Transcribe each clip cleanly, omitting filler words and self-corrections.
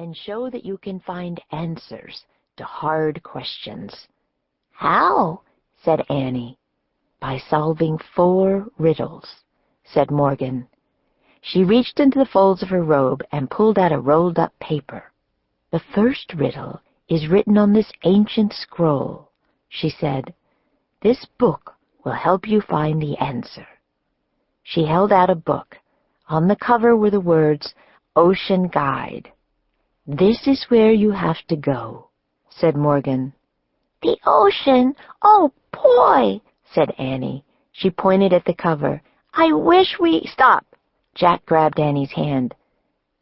and show that you can find answers to hard questions. How? Said Annie. By solving 4 riddles, said Morgan. She reached into the folds of her robe and pulled out a rolled-up paper. The first riddle is written on this ancient scroll, she said. This book will help you find the answer. She held out a book. On the cover were the words, Ocean Guide. This is where you have to go, said Morgan. The ocean? Oh, boy, said Annie. She pointed at the cover. I wish we— Stop! Jack grabbed Annie's hand.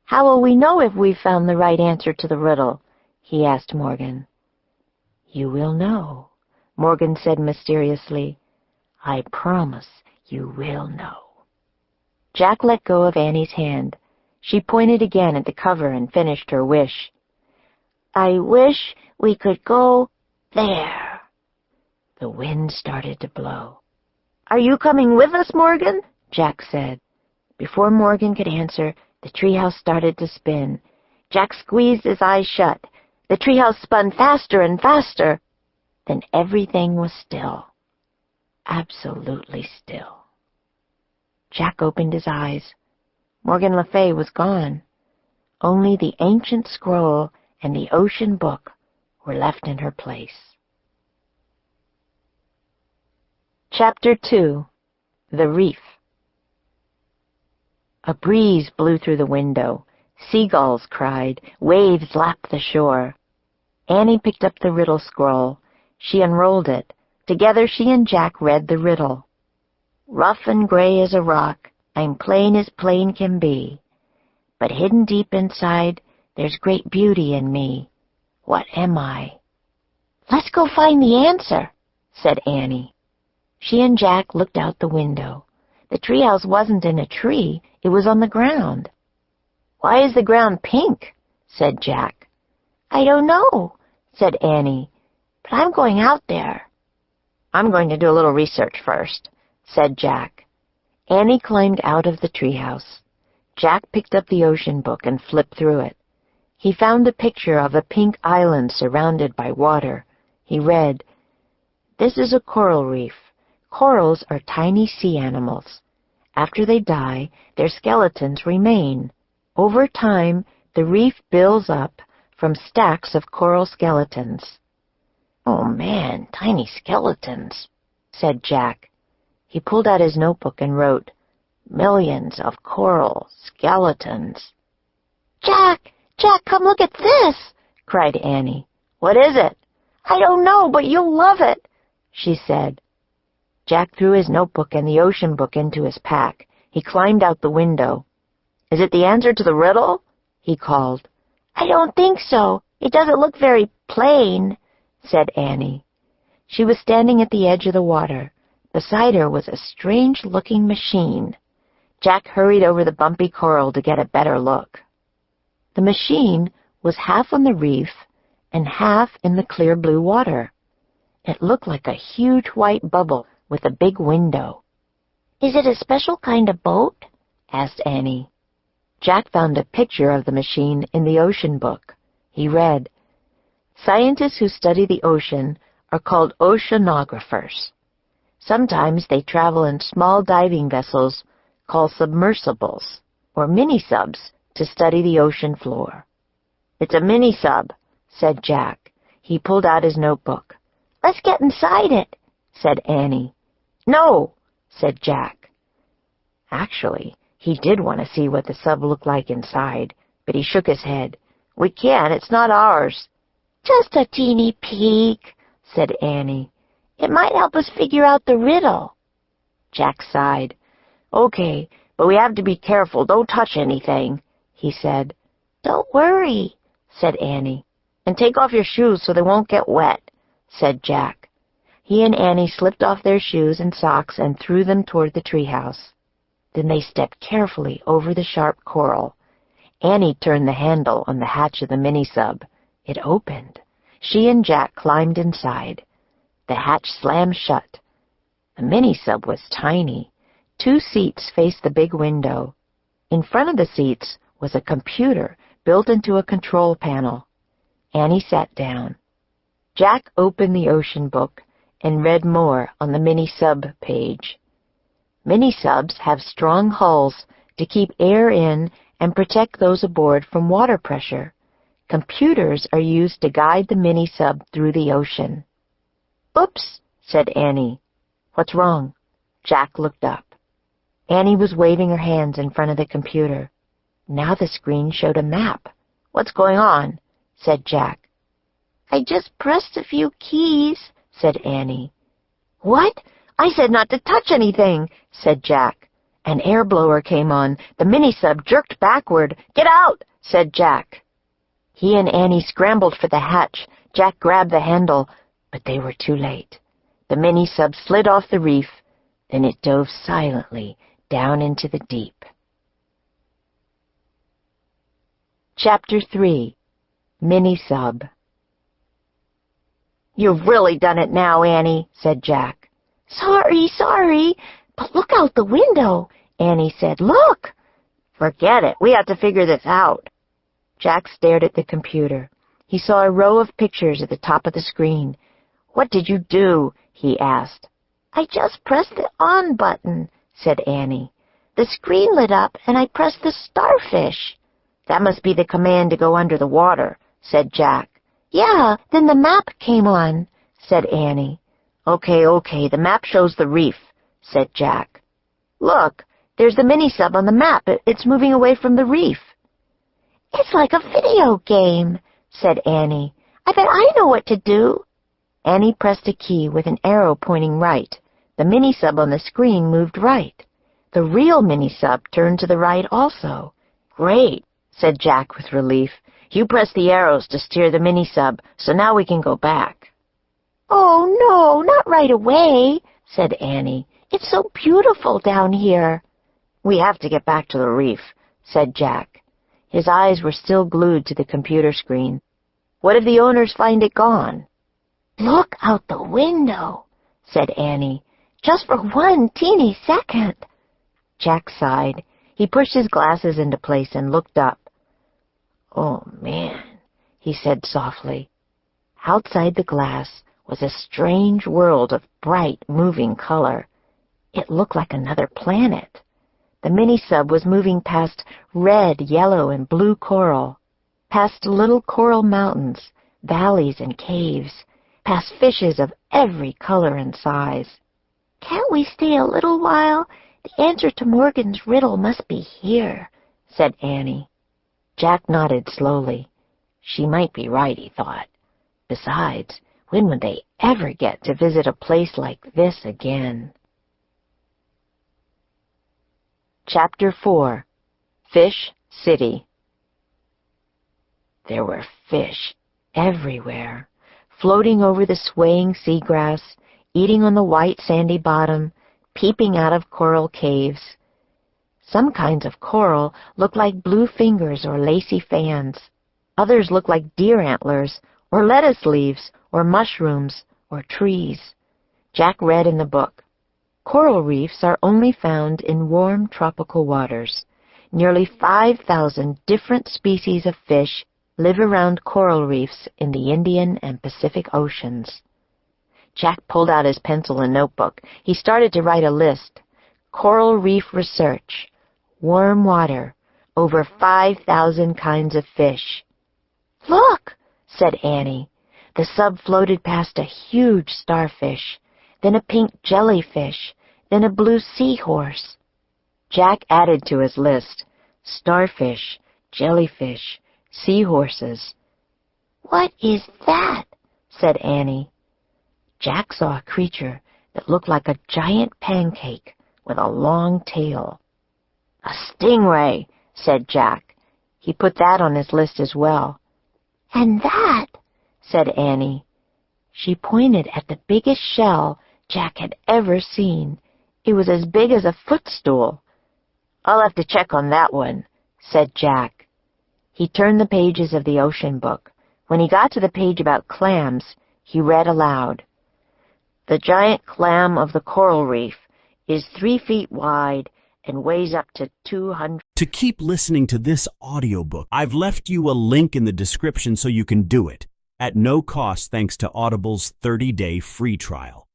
How will we know if we've found the right answer to the riddle? He asked Morgan. You will know, Morgan said mysteriously. I promise you will know. Jack let go of Annie's hand. She pointed again at the cover and finished her wish. I wish we could go there. The wind started to blow. Are you coming with us, Morgan? Jack said. Before Morgan could answer, the treehouse started to spin. Jack squeezed his eyes shut. The treehouse spun faster and faster. Then everything was still. Absolutely still. Jack opened his eyes. Morgan Le Fay was gone. Only the ancient scroll and the ocean book were left in her place. Chapter 2. The Reef. A breeze blew through the window. Seagulls cried. Waves lapped the shore. Annie picked up the riddle scroll. She unrolled it. Together she and Jack read the riddle. Rough and gray as a rock, I'm plain as plain can be. But hidden deep inside, there's great beauty in me. What am I? Let's go find the answer, said Annie. She and Jack looked out the window. The treehouse wasn't in a tree, it was on the ground. Why is the ground pink? Said Jack. I don't know, said Annie, but I'm going out there. I'm going to do a little research first, said Jack. Annie climbed out of the treehouse. Jack picked up the ocean book and flipped through it. He found a picture of a pink island surrounded by water. He read, This is a coral reef. Corals are tiny sea animals. After they die, their skeletons remain. Over time, the reef builds up from stacks of coral skeletons. Oh man, tiny skeletons, said Jack. He pulled out his notebook and wrote, Millions of coral skeletons. Jack, come look at this, cried Annie. What is it? I don't know, but you'll love it, she said. Jack threw his notebook and the ocean book into his pack. He climbed out the window. Is it the answer to the riddle? He called. I don't think so. It doesn't look very plain, said Annie. She was standing at the edge of the water. Beside her was a strange-looking machine. Jack hurried over the bumpy coral to get a better look. The machine was half on the reef and half in the clear blue water. It looked like a huge white bubble with a big window. Is it a special kind of boat? Asked Annie. Jack found a picture of the machine in the ocean book. He read, Scientists who study the ocean are called oceanographers. Sometimes they travel in small diving vessels called submersibles, or mini-subs, to study the ocean floor. It's a mini-sub, said Jack. He pulled out his notebook. Let's get inside it, said Annie. No, said Jack. Actually, he did want to see what the sub looked like inside, but he shook his head. We can't, it's not ours. Just a teeny peek, said Annie. It might help us figure out the riddle. Jack sighed. Okay, but we have to be careful. Don't touch anything, he said. Don't worry, said Annie. And take off your shoes so they won't get wet, said Jack. He and Annie slipped off their shoes and socks and threw them toward the treehouse. Then they stepped carefully over the sharp coral. Annie turned the handle on the hatch of the mini-sub. It opened. She and Jack climbed inside. The hatch slammed shut. The mini-sub was tiny. 2 seats faced the big window. In front of the seats was a computer built into a control panel. Annie sat down. Jack opened the ocean book and read more on the mini-sub page. Mini-subs have strong hulls to keep air in and protect those aboard from water pressure. Computers are used to guide the mini-sub through the ocean. "Oops," said Annie. "What's wrong?" Jack looked up. Annie was waving her hands in front of the computer. Now the screen showed a map. "What's going on?" said Jack. "I just pressed a few keys," said Annie. "What? I said not to touch anything," said Jack. An air blower came on. The mini-sub jerked backward. "Get out," said Jack. He and Annie scrambled for the hatch. Jack grabbed the handle, but they were too late. The mini-sub slid off the reef, then it dove silently down into the deep. Chapter 3. Mini-sub. "You've really done it now, Annie," said Jack. Sorry, but look out the window," Annie said. "Look!" "Forget it. We have to figure this out." Jack stared at the computer. He saw a row of pictures at the top of the screen. "What did you do?" he asked. "I just pressed the on button," said Annie. "The screen lit up and I pressed the starfish." "That must be the command to go under the water," said Jack. "Yeah, then the map came on," said Annie. Okay, the map shows the reef," said Jack. "Look, there's the mini-sub on the map. It's moving away from the reef." "It's like a video game," said Annie. "I bet I know what to do." Annie pressed a key with an arrow pointing right. The mini-sub on the screen moved right. The real mini-sub turned to the right also. "Great," said Jack with relief. "You pressed the arrows to steer the mini-sub, so now we can go back." "Oh, no, not right away," said Annie. "It's so beautiful down here." "We have to get back to the reef," said Jack. His eyes were still glued to the computer screen. "What if the owners find it gone?" "Look out the window," said Annie. "Just for one teeny second." Jack sighed. He pushed his glasses into place and looked up. "Oh, man," he said softly. Outside the glass was a strange world of bright, moving color. It looked like another planet. The mini-sub was moving past red, yellow, and blue coral, past little coral mountains, valleys, and caves, past fishes of every color and size. "Can't we stay a little while? The answer to Morgan's riddle must be here," said Annie. Jack nodded slowly. She might be right, he thought. Besides, when would they ever get to visit a place like this again? Chapter 4. Fish City. There were fish everywhere, floating over the swaying seagrass, eating on the white sandy bottom, peeping out of coral caves. Some kinds of coral look like blue fingers or lacy fans. Others look like deer antlers, or lettuce leaves, or mushrooms, or trees. Jack read in the book. Coral reefs are only found in warm tropical waters. Nearly 5,000 different species of fish live around coral reefs in the Indian and Pacific Oceans. Jack pulled out his pencil and notebook. He started to write a list. Coral reef research. Warm water. Over 5,000 kinds of fish. "Look," said Annie. The sub floated past a huge starfish, then a pink jellyfish, then a blue seahorse. Jack added to his list, starfish, jellyfish, seahorses. "What is that?" said Annie. Jack saw a creature that looked like a giant pancake with a long tail. "A stingray," said Jack. He put that on his list as well. "And that?" said Annie. She pointed at the biggest shell Jack had ever seen. It was as big as a footstool. "I'll have to check on that one," said Jack. He turned the pages of the ocean book. When he got to the page about clams, he read aloud. "The giant clam of the coral reef is 3 feet wide and weighs up to 200. To keep listening to this audiobook, I've left you a link in the description so you can do it, at no cost thanks to Audible's 30-day free trial.